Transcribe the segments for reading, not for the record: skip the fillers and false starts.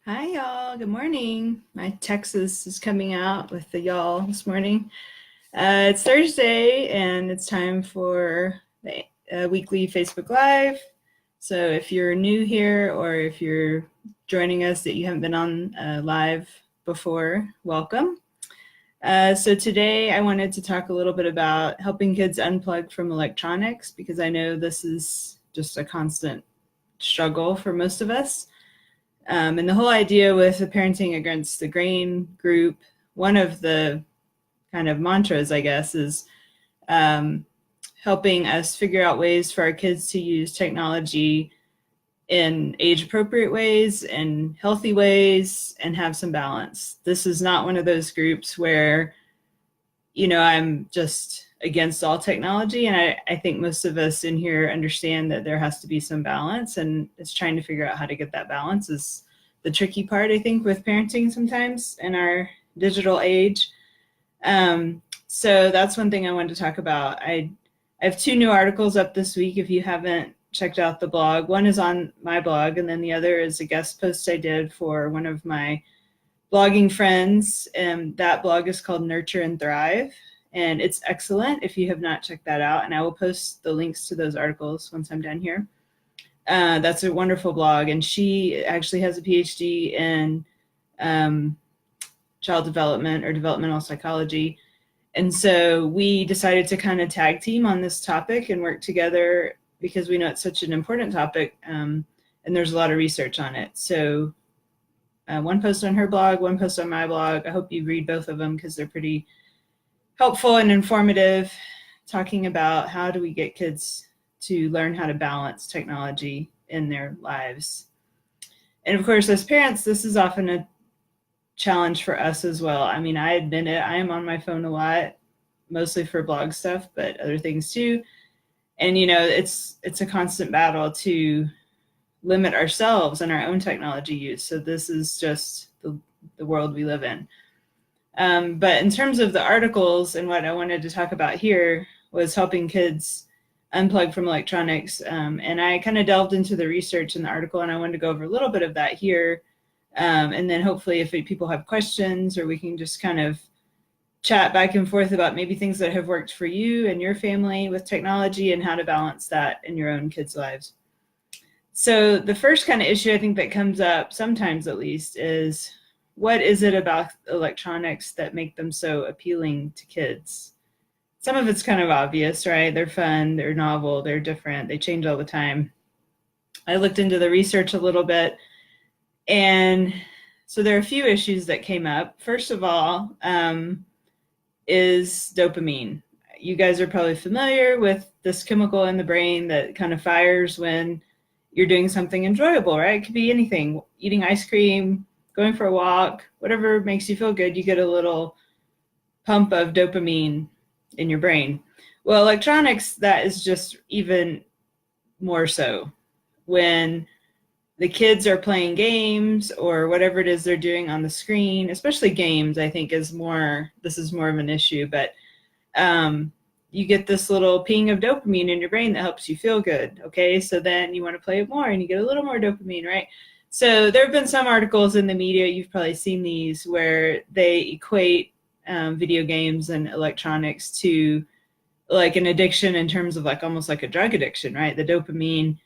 Hi, y'all. Good morning. My Texas is coming out with the y'all this morning. It's Thursday, and it's time for the weekly Facebook Live. So if you're new here or if you're joining us that you haven't been on live before, welcome. So today I wanted to talk a little bit about helping kids unplug from electronics because I know this is just a constant struggle for most of us. And the whole idea with the Parenting Against the Grain group, one of the kind of mantras, I guess, is helping us figure out ways for our kids to use technology in age-appropriate ways and healthy ways and have some balance. This is not one of those groups where, I'm just against all technology. And I think most of us in here understand that there has to be some balance, and it's trying to figure out how to get that balance is the tricky part, I think, with parenting sometimes in our digital age. So that's one thing I wanted to talk about. I have two new articles up this week if you haven't checked out the blog. One is on my blog, and then the other is a guest post I did for one of my blogging friends, and that blog is called Nurture and Thrive, and it's excellent if you have not checked that out, and I will post the links to those articles once I'm done here. That's a wonderful blog, and she actually has a PhD in child development or developmental psychology, and so we decided to kind of tag team on this topic and work together because we know it's such an important topic, and there's a lot of research on it. So one post on her blog, one post on my blog. I hope you read both of them because they're pretty helpful and informative, talking about how do we get kids to learn how to balance technology in their lives. And of course, as parents, this is often a challenge for us as well. I mean, I admit it, I am on my phone a lot, mostly for blog stuff, but other things too. And it's a constant battle to limit ourselves and our own technology use. So this is just the world we live in. But in terms of the articles and what I wanted to talk about here was helping kids unplug from electronics. And I kind of delved into the research in the article, and I wanted to go over a little bit of that here. And then hopefully if people have questions, or we can just kind of chat back and forth about maybe things that have worked for you and your family with technology and how to balance that in your own kids' lives. So the first kind of issue I think that comes up, sometimes at least, is what is it about electronics that make them so appealing to kids? Some of it's kind of obvious, right? They're fun, they're novel, they're different, they change all the time. I looked into the research a little bit, and so there are a few issues that came up. First of all, is dopamine. You guys are probably familiar with this chemical in the brain that kind of fires when you're doing something enjoyable, right? It could be anything, eating ice cream, going for a walk, whatever makes you feel good, you get a little pump of dopamine in your brain. Well, electronics, that is just even more so. When the kids are playing games or whatever it is they're doing on the screen, especially games, I think this is more of an issue, but you get this little ping of dopamine in your brain that helps you feel good. Okay, so then you want to play it more and you get a little more dopamine, right? So there have been some articles in the media, you've probably seen these, where they equate video games and electronics to like an addiction in terms of like almost like a drug addiction, right? The dopamine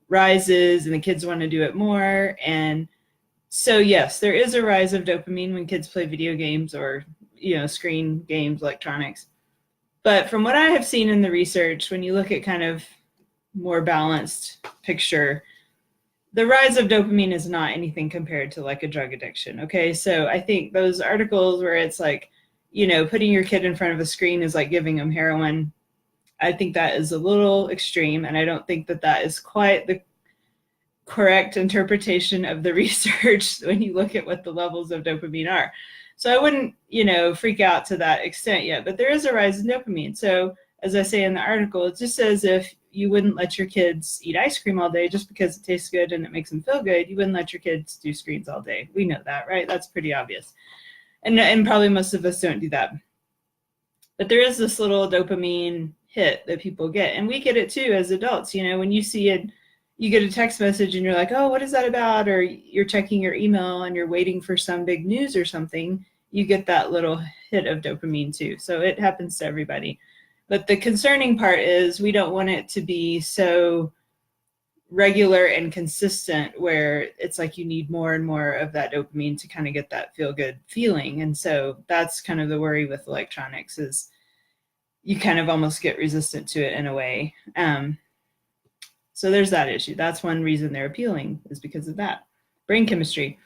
rises and the kids want to do it more. And so yes, there is a rise of dopamine when kids play video games or screen games, electronics. But from what I have seen in the research, when you look at kind of more balanced picture, the rise of dopamine is not anything compared to like a drug addiction. Okay, so I think those articles where it's like, putting your kid in front of a screen is like giving them heroin, I think that is a little extreme, and I don't think that that is quite the correct interpretation of the research when you look at what the levels of dopamine are. So I wouldn't, freak out to that extent yet, but there is a rise in dopamine. So as I say in the article, it just says if you wouldn't let your kids eat ice cream all day just because it tastes good and it makes them feel good, you wouldn't let your kids do screens all day. We know that, right? That's pretty obvious. And probably most of us don't do that. But there is this little dopamine hit that people get, and we get it too as adults. When you see you get a text message and you're like, oh, what is that about? Or you're checking your email and you're waiting for some big news or something, you get that little hit of dopamine too. So it happens to everybody. But the concerning part is we don't want it to be so regular and consistent where it's like you need more and more of that dopamine to kind of get that feel good feeling. And so that's kind of the worry with electronics, is you kind of almost get resistant to it in a way. So there's that issue. That's one reason they're appealing, is because of that brain chemistry.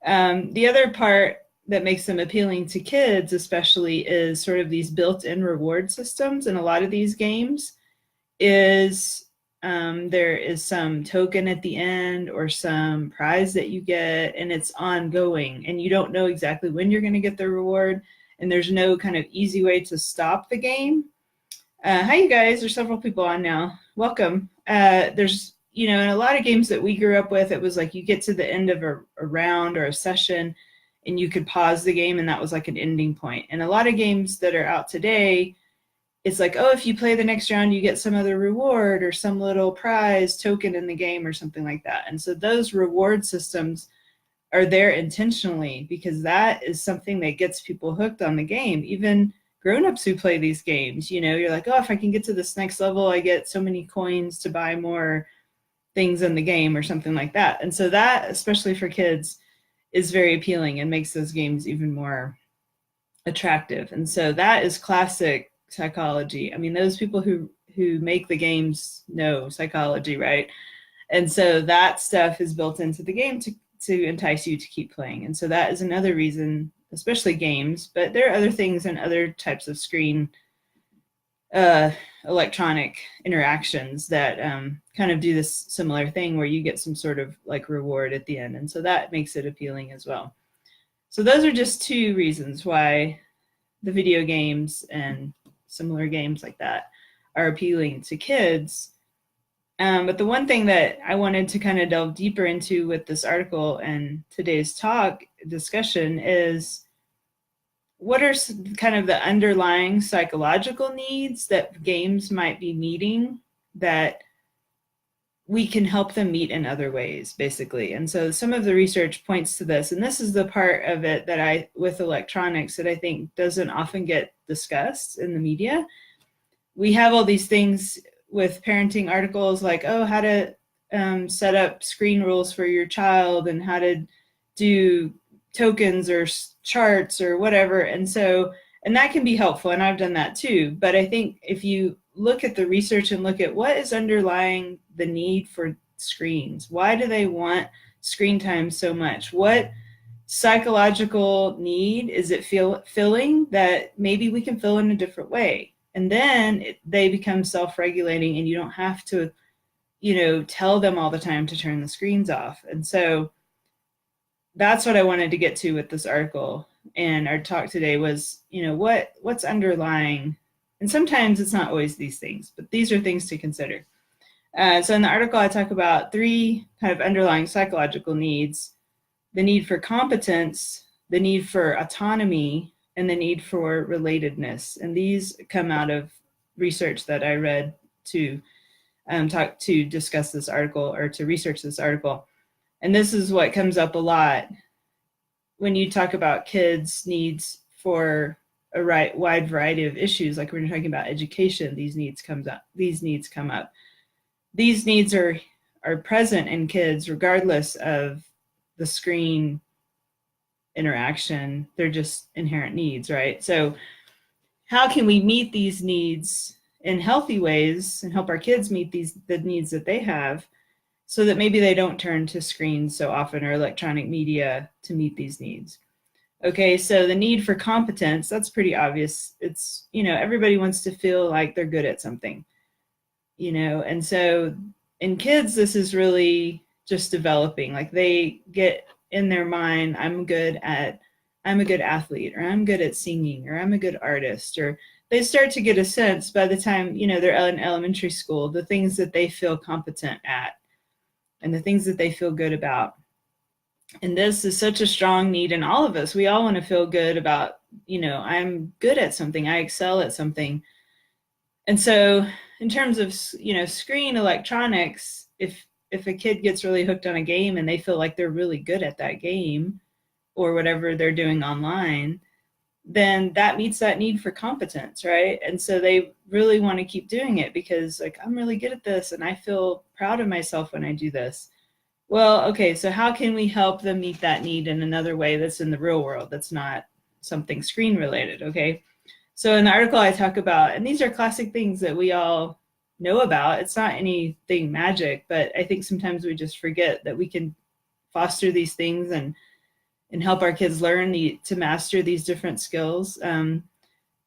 The other part that makes them appealing to kids especially is sort of these built-in reward systems in a lot of these games. Is there is some token at the end or some prize that you get, and it's ongoing, and you don't know exactly when you're going to get the reward, and there's no kind of easy way to stop the game. Hi, you guys. There's several people on now. Welcome. There's, in a lot of games that we grew up with, it was like you get to the end of a round or a session and you could pause the game, and that was like an ending point. And a lot of games that are out today, it's like, oh, if you play the next round, you get some other reward or some little prize token in the game or something like that. And so those reward systems are there intentionally because that is something that gets people hooked on the game. Even grown-ups who play these games, you're like, oh, if I can get to this next level, I get so many coins to buy more things in the game or something like that. And so that, especially for kids, is very appealing and makes those games even more attractive. And so that is classic psychology. I mean, those people who make the games know psychology, right? And so that stuff is built into the game to entice you to keep playing. And so that is another reason, especially games, but there are other things and other types of screen electronic interactions that kind of do this similar thing where you get some sort of like reward at the end. And so that makes it appealing as well. So those are just two reasons why the video games and similar games like that are appealing to kids. But the one thing that I wanted to kind of delve deeper into with this article and today's discussion is, what are kind of the underlying psychological needs that games might be meeting that we can help them meet in other ways, basically? And so some of the research points to this, and this is the part of it that with electronics that I think doesn't often get discussed in the media. We have all these things with parenting articles like, oh, how to set up screen rules for your child and how to do tokens or charts or whatever. And that can be helpful, and I've done that too. But I think if you look at the research and look at what is underlying the need for screens, why do they want screen time so much? What psychological need is it filling that maybe we can fill in a different way? And then they become self-regulating, and you don't have to, tell them all the time to turn the screens off. And so that's what I wanted to get to with this article. And our talk today was, what's underlying, and sometimes it's not always these things, but these are things to consider. So in the article, I talk about three kind of underlying psychological needs: the need for competence, the need for autonomy, and the need for relatedness. And these come out of research that I read to discuss this article or to research this article. And this is what comes up a lot when you talk about kids' needs for a wide variety of issues. Like when you're talking about education, these needs come up. These needs are present in kids regardless of the screen interaction. They're just inherent needs, right? So how can we meet these needs in healthy ways and help our kids meet the needs that they have, so that maybe they don't turn to screens so often or electronic media to meet these needs? Okay, so the need for competence, that's pretty obvious. It's, everybody wants to feel like they're good at something, and so in kids, this is really just developing. Like they get in their mind, I'm a good athlete, or I'm good at singing, or I'm a good artist, or they start to get a sense by the time, they're in elementary school, the things that they feel competent at and the things that they feel good about. And this is such a strong need in all of us. We all want to feel good about, I'm good at something, I excel at something. And so in terms of, screen electronics, if if a kid gets really hooked on a game and they feel like they're really good at that game or whatever they're doing online, then that meets that need for competence, right? And so they really want to keep doing it because, like, I'm really good at this and I feel proud of myself when I do this. Well, okay, so how can we help them meet that need in another way that's in the real world, that's not something screen related, okay? So in the article I talk about, and these are classic things that we all know about, it's not anything magic, but I think sometimes we just forget that we can foster these things and help our kids learn to master these different skills.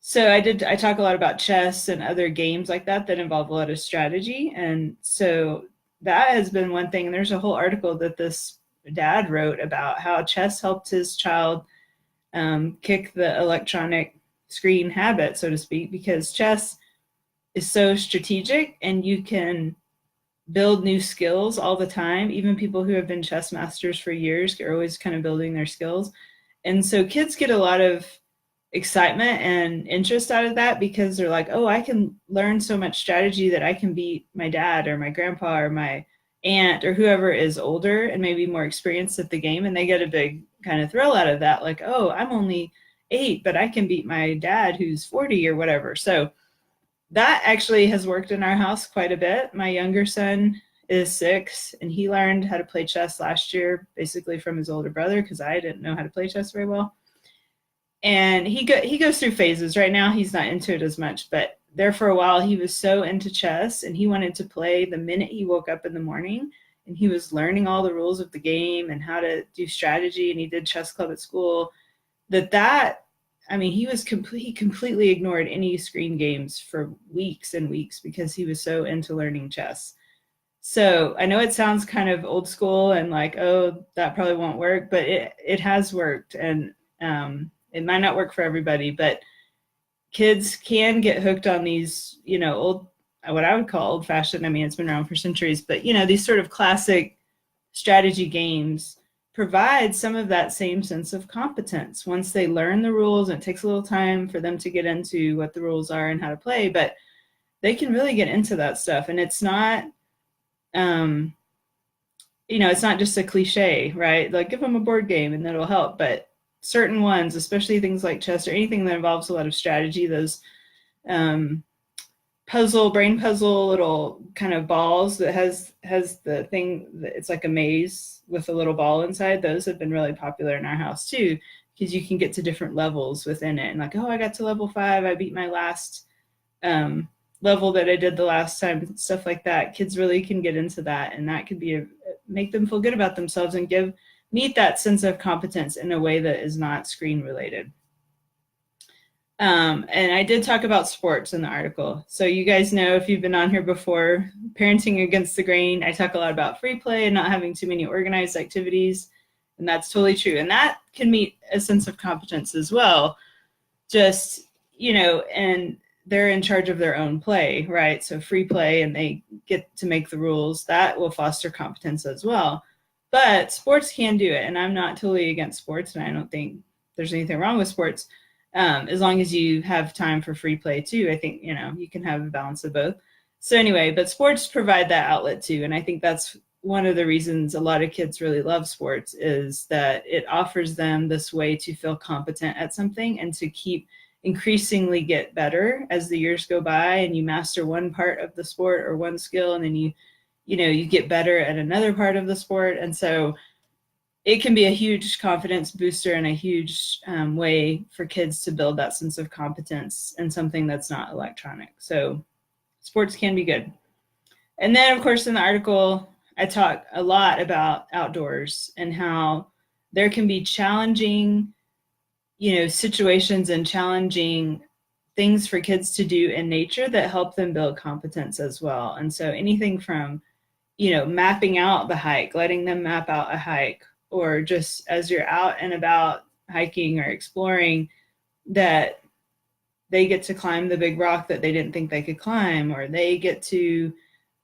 So I talk a lot about chess and other games like that involve a lot of strategy. And so that has been one thing. And there's a whole article that this dad wrote about how chess helped his child kick the electronic screen habit, so to speak, because chess is so strategic and you can build new skills all the time. Even people who have been chess masters for years are always kind of building their skills. And so kids get a lot of excitement and interest out of that because they're like, oh, I can learn so much strategy that I can beat my dad or my grandpa or my aunt or whoever is older and maybe more experienced at the game. And they get a big kind of thrill out of that. Like, oh, I'm only 8, but I can beat my dad who's 40 or whatever. So that actually has worked in our house quite a bit. My younger son is 6 and he learned how to play chess last year, basically from his older brother, because I didn't know how to play chess very well. And he goes through phases. Right now he's not into it as much, but there for a while he was so into chess and he wanted to play the minute he woke up in the morning, and he was learning all the rules of the game and how to do strategy, and he did chess club at school. He completely ignored any screen games for weeks and weeks because he was so into learning chess. So I know it sounds kind of old school and like, oh, that probably won't work, but it has worked. And it might not work for everybody, but kids can get hooked on these, what I would call old fashioned. I mean, it's been around for centuries, but these sort of classic strategy games provide some of that same sense of competence once they learn the rules. And it takes a little time for them to get into what the rules are and how to play, but they can really get into that stuff. And it's not, it's not just a cliche, right? Like, give them a board game and that'll help. But certain ones, especially things like chess or anything that involves a lot of strategy, those brain puzzle little kind of balls that has the thing that it's like a maze with a little ball inside, those have been really popular in our house too, because you can get to different levels within it. And like, oh, I got to level 5, I beat my last level that I did the last time, stuff like that. Kids really can get into that, and that could be make them feel good about themselves and meet that sense of competence in a way that is not screen related. And I did talk about sports in the article. So you guys know, if you've been on here before, parenting against the grain, I talk a lot about free play and not having too many organized activities. And that's totally true. And that can meet a sense of competence as well. Just, and they're in charge of their own play, right? So free play, and they get to make the rules. That will foster competence as well. But sports can do it. And I'm not totally against sports, and I don't think there's anything wrong with sports. As long as you have time for free play too. I think, you can have a balance of both. So anyway, but sports provide that outlet too. And I think that's one of the reasons a lot of kids really love sports, is that it offers them this way to feel competent at something and to keep increasingly get better as the years go by, and you master one part of the sport or one skill, and then you get better at another part of the sport. And so it can be a huge confidence booster and a huge way for kids to build that sense of competence in something that's not electronic. So sports can be good. And then, of course, in the article, I talk a lot about outdoors and how there can be challenging, situations and challenging things for kids to do in nature that help them build competence as well. And so anything from, mapping out the hike, letting them map out a hike, or just as you're out and about hiking or exploring, that they get to climb the big rock that they didn't think they could climb, or they get to,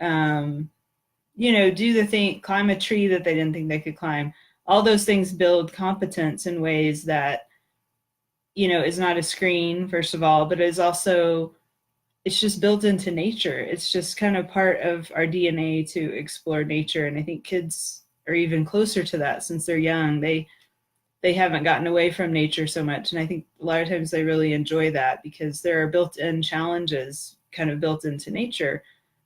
do the thing, climb a tree that they didn't think they could climb. All those things build competence in ways that, is not a screen, first of all, but it it's just built into nature. It's just kind of part of our DNA to explore nature. And I think kids are even closer to that since they're young. They haven't gotten away from nature so much. And I think a lot of times they really enjoy that because there are built-in challenges kind of built into nature.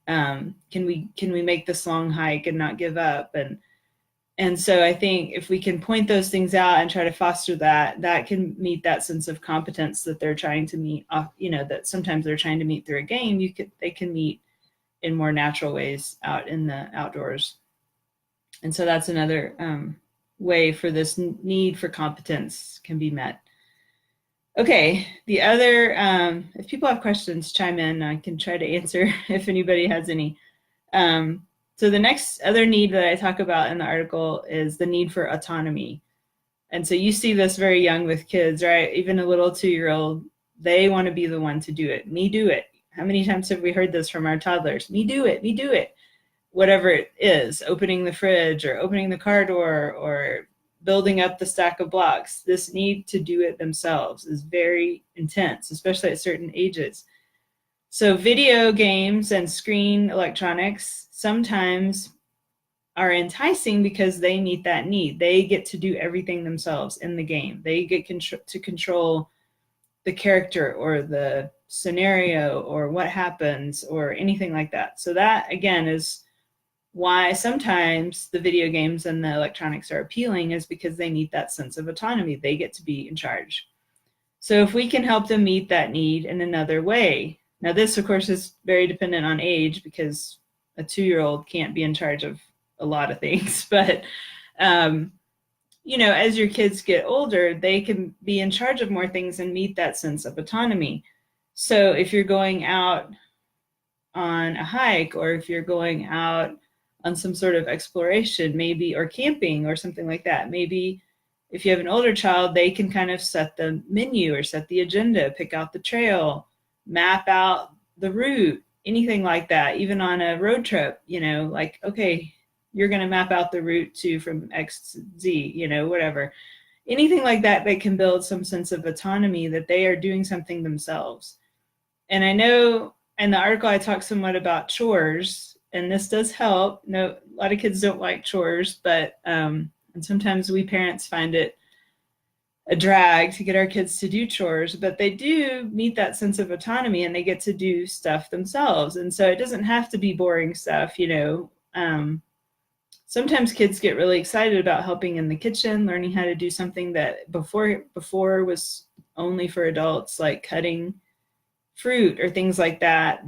Can we make this long hike and not give up? And so I think if we can point those things out and try to foster that, that can meet that sense of competence that they're trying to meet, that sometimes they're trying to meet through a game. They can meet in more natural ways out in the outdoors. And so that's another way for this need for competence can be met. Okay, the other, if people have questions, chime in. I can try to answer if anybody has any. So the next other need that I talk about in the article is the need for autonomy. And so you see this very young with kids, right? Even a little 2-year-old, they want to be the one to do it. Me do it. How many times have we heard this from our toddlers? Me do it, me do it. Whatever it is, opening the fridge or opening the car door or building up the stack of blocks. This need to do it themselves is very intense, especially at certain ages. So video games and screen electronics sometimes are enticing because they meet that need. They get to do everything themselves in the game. They get to control the character or the scenario or what happens or anything like that. So that, again, is why sometimes the video games and the electronics are appealing, is because they need that sense of autonomy. They get to be in charge. So if we can help them meet that need in another way. Now this, of course, is very dependent on age because a 2-year-old can't be in charge of a lot of things. But, as your kids get older, they can be in charge of more things and meet that sense of autonomy. So if you're going out on a hike or if you're going out on some sort of exploration, maybe, or camping or something like that, maybe if you have an older child, they can kind of set the menu or set the agenda, pick out the trail, map out the route, anything like that. Even on a road trip, like, okay, you're going to map out the route from X to Z, whatever. Anything like that that can build some sense of autonomy that they are doing something themselves. And I know in the article I talk somewhat about chores, and this does help. No, a lot of kids don't like chores, but and sometimes we parents find it a drag to get our kids to do chores, but they do meet that sense of autonomy and they get to do stuff themselves. And so it doesn't have to be boring stuff, Sometimes kids get really excited about helping in the kitchen, learning how to do something that before was only for adults, like cutting fruit or things like that,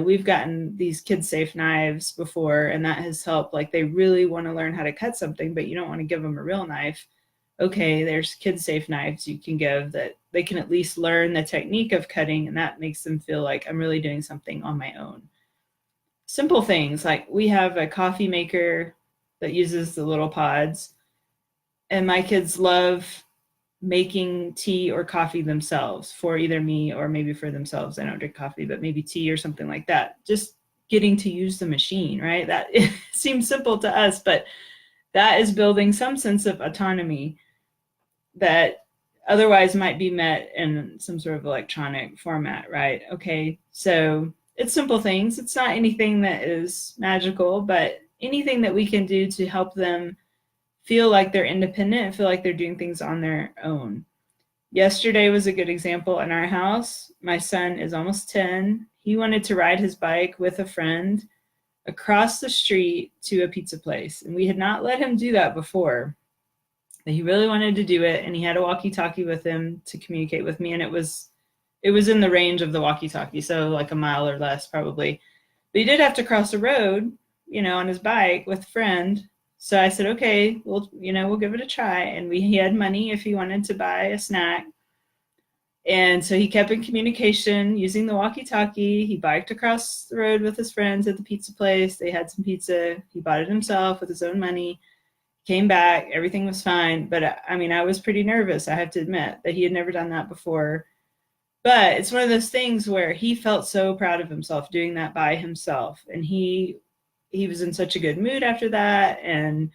we've gotten these kid-safe knives before, and that has helped. Like, they really want to learn how to cut something, but you don't want to give them a real knife. Okay, there's kid-safe knives you can give that they can at least learn the technique of cutting, and that makes them feel like I'm really doing something on my own. Simple things, like we have a coffee maker that uses the little pods, and my kids love making tea or coffee themselves for either me or maybe for themselves. I don't drink coffee, but maybe tea or something like that. Just getting to use the machine, right? That it seems simple to us, but that is building some sense of autonomy that otherwise might be met in some sort of electronic format, right? Okay, so it's simple things. It's not anything that is magical, but anything that we can do to help them feel like they're independent and feel like they're doing things on their own. Yesterday was a good example in our house. My son is almost 10. He wanted to ride his bike with a friend across the street to a pizza place. And we had not let him do that before. But he really wanted to do it, and he had a walkie-talkie with him to communicate with me, and it was in the range of the walkie-talkie, so like a mile or less probably. But he did have to cross the road, on his bike with a friend. So I said, okay, we'll give it a try. And he had money if he wanted to buy a snack. And so he kept in communication using the walkie-talkie. He biked across the road with his friends at the pizza place. They had some pizza. He bought it himself with his own money. Came back. Everything was fine. But I was pretty nervous, I have to admit, that he had never done that before. But it's one of those things where he felt so proud of himself doing that by himself. And he was in such a good mood after that. And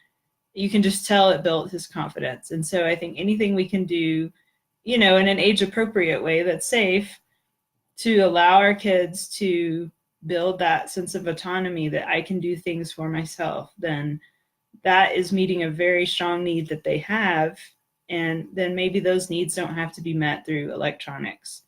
you can just tell it built his confidence. And so I think anything we can do, in an age appropriate way that's safe to allow our kids to build that sense of autonomy that I can do things for myself, then that is meeting a very strong need that they have. And then maybe those needs don't have to be met through electronics.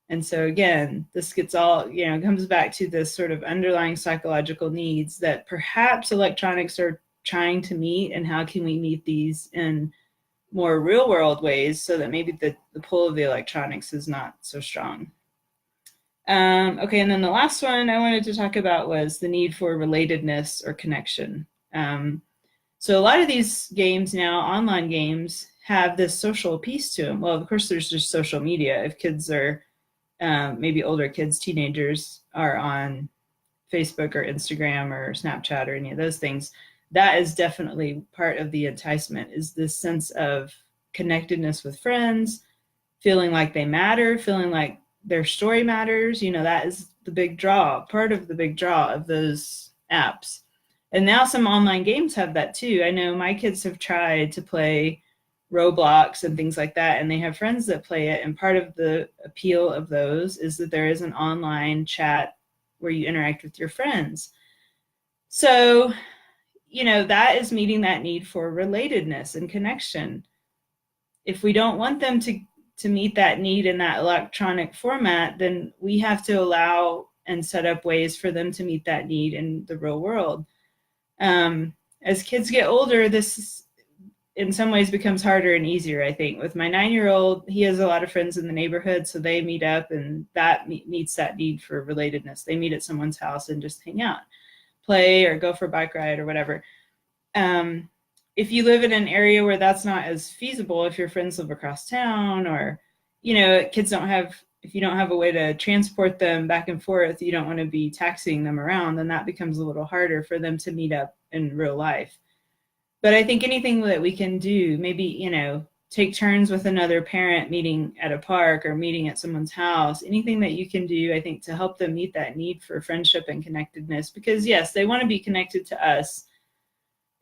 And so again, this gets all, comes back to this sort of underlying psychological needs that perhaps electronics are trying to meet, and how can we meet these in more real world ways so that maybe the pull of the electronics is not so strong. Okay, and then the last one I wanted to talk about was the need for relatedness or connection. So a lot of these games now, online games, have this social piece to them. Well, of course, there's just social media. If kids are, maybe older kids, teenagers, are on Facebook or Instagram or Snapchat or any of those things, that is definitely part of the enticement, is this sense of connectedness with friends, feeling like they matter, feeling like their story matters. That is the big draw, part of the big draw of those apps. And now some online games have that too. I know my kids have tried to play Roblox and things like that, and they have friends that play it. And part of the appeal of those is that there is an online chat where you interact with your friends. So, that is meeting that need for relatedness and connection. If we don't want them to meet that need in that electronic format, then we have to allow and set up ways for them to meet that need in the real world. As kids get older, this in some ways becomes harder and easier, I think. With my 9-year-old, he has a lot of friends in the neighborhood, so they meet up, and that meets that need for relatedness. They meet at someone's house and just hang out, play, or go for a bike ride or whatever. If you live in an area where that's not as feasible, if your friends live across town, or, kids don't have, if you don't have a way to transport them back and forth, you don't want to be taxiing them around, then that becomes a little harder for them to meet up in real life. But I think anything that we can do, maybe, take turns with another parent meeting at a park or meeting at someone's house, anything that you can do, I think, to help them meet that need for friendship and connectedness. Because yes, they want to be connected to us,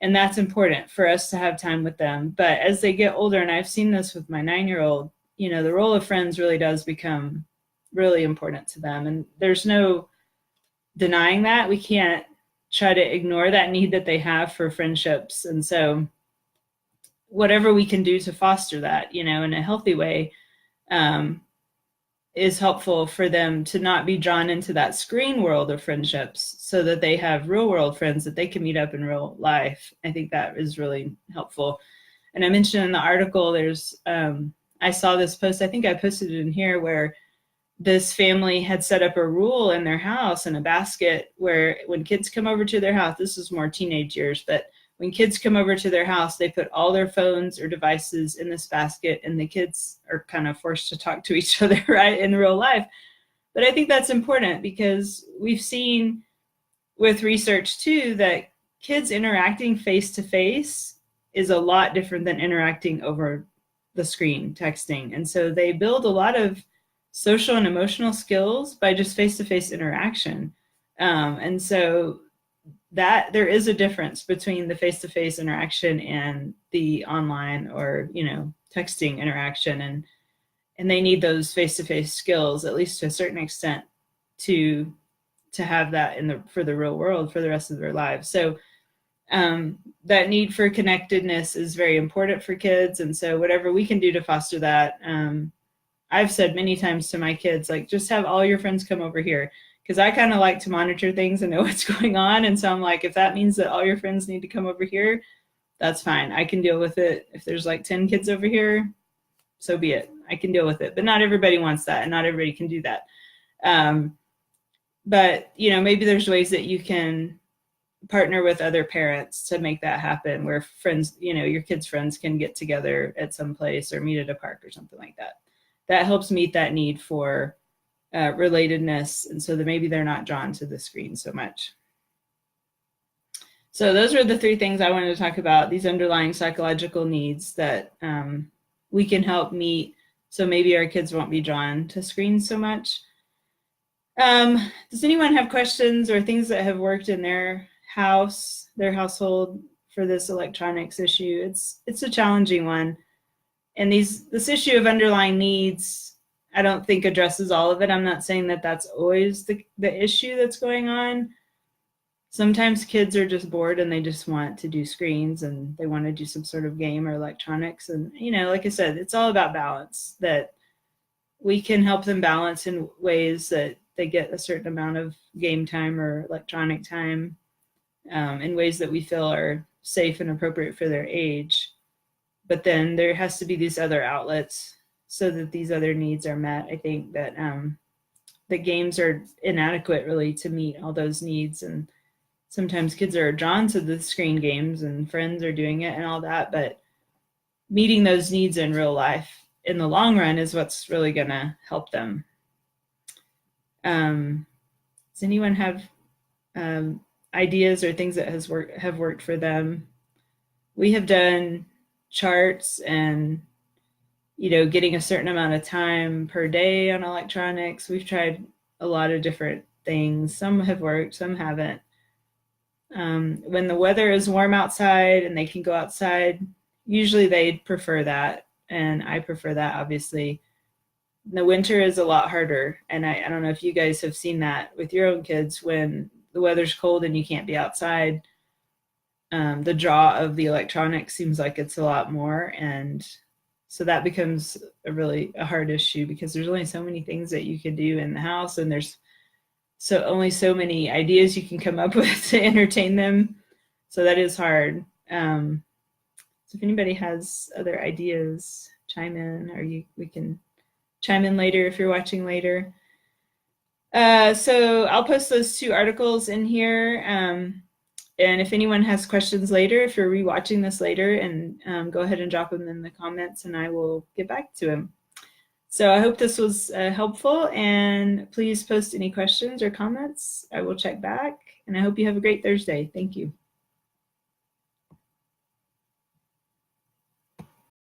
and that's important for us to have time with them. But as they get older, and I've seen this with my 9-year-old, the role of friends really does become really important to them. And there's no denying that. We can't try to ignore that need that they have for friendships. And so whatever we can do to foster that, in a healthy way, is helpful for them to not be drawn into that screen world of friendships, so that they have real world friends that they can meet up in real life. I think that is really helpful. And I mentioned in the article, there's, I saw this post, I think I posted it in here, where this family had set up a rule in their house in a basket where when kids come over to their house, this is more teenage years, but when kids come over to their house, they put all their phones or devices in this basket, and the kids are kind of forced to talk to each other, right, in real life. But I think that's important, because we've seen with research too that kids interacting face to face is a lot different than interacting over the screen, texting. And so they build a lot of social and emotional skills by just face-to-face interaction. And so that there is a difference between the face-to-face interaction and the online or, texting interaction. And they need those face-to-face skills, at least to a certain extent, to have that for the real world for the rest of their lives. So that need for connectedness is very important for kids. And so whatever we can do to foster that, I've said many times to my kids, like, just have all your friends come over here, because I kind of like to monitor things and know what's going on. And so I'm like, if that means that all your friends need to come over here, that's fine. I can deal with it. If there's like 10 kids over here, so be it. I can deal with it. But not everybody wants that, and not everybody can do that. But, maybe there's ways that you can partner with other parents to make that happen, where friends, your kids' friends can get together at some place or meet at a park or something like that. That helps meet that need for relatedness, and so that maybe they're not drawn to the screen so much. So those are the 3 things I wanted to talk about, these underlying psychological needs that we can help meet, so maybe our kids won't be drawn to screens so much. Does anyone have questions or things that have worked in their household for this electronics issue? It's a challenging one. And this issue of underlying needs, I don't think addresses all of it. I'm not saying that that's always the issue that's going on. Sometimes kids are just bored and they just want to do screens and they want to do some sort of game or electronics. And, you know, like I said, it's all about balance, that we can help them balance in ways that they get a certain amount of game time or electronic time in ways that we feel are safe and appropriate for their age. But then there has to be these other outlets so that these other needs are met. I think that the games are inadequate really to meet all those needs, and sometimes kids are drawn to the screen games and friends are doing it and all that, but meeting those needs in real life in the long run is what's really going to help them. Does anyone have ideas or things that have worked for them? We have done charts and, you know, getting a certain amount of time per day on electronics. We've tried a lot of different things. Some have worked, some haven't. When the weather is warm outside and they can go outside, usually they prefer that, and I prefer that, obviously. The winter is a lot harder, and I don't know if you guys have seen that with your own kids. When the weather's cold and you can't be outside, the draw of the electronics seems like it's a lot more, and so that becomes a hard issue because there's only so many things that you can do in the house, and there's only so many ideas you can come up with to entertain them. So that is hard. So if anybody has other ideas, chime in, or we can chime in later if you're watching later. So I'll post those 2 articles in here. And if anyone has questions later, if you're rewatching this later, and go ahead and drop them in the comments and I will get back to them. So I hope this was helpful, and please post any questions or comments. I will check back, and I hope you have a great Thursday. Thank you.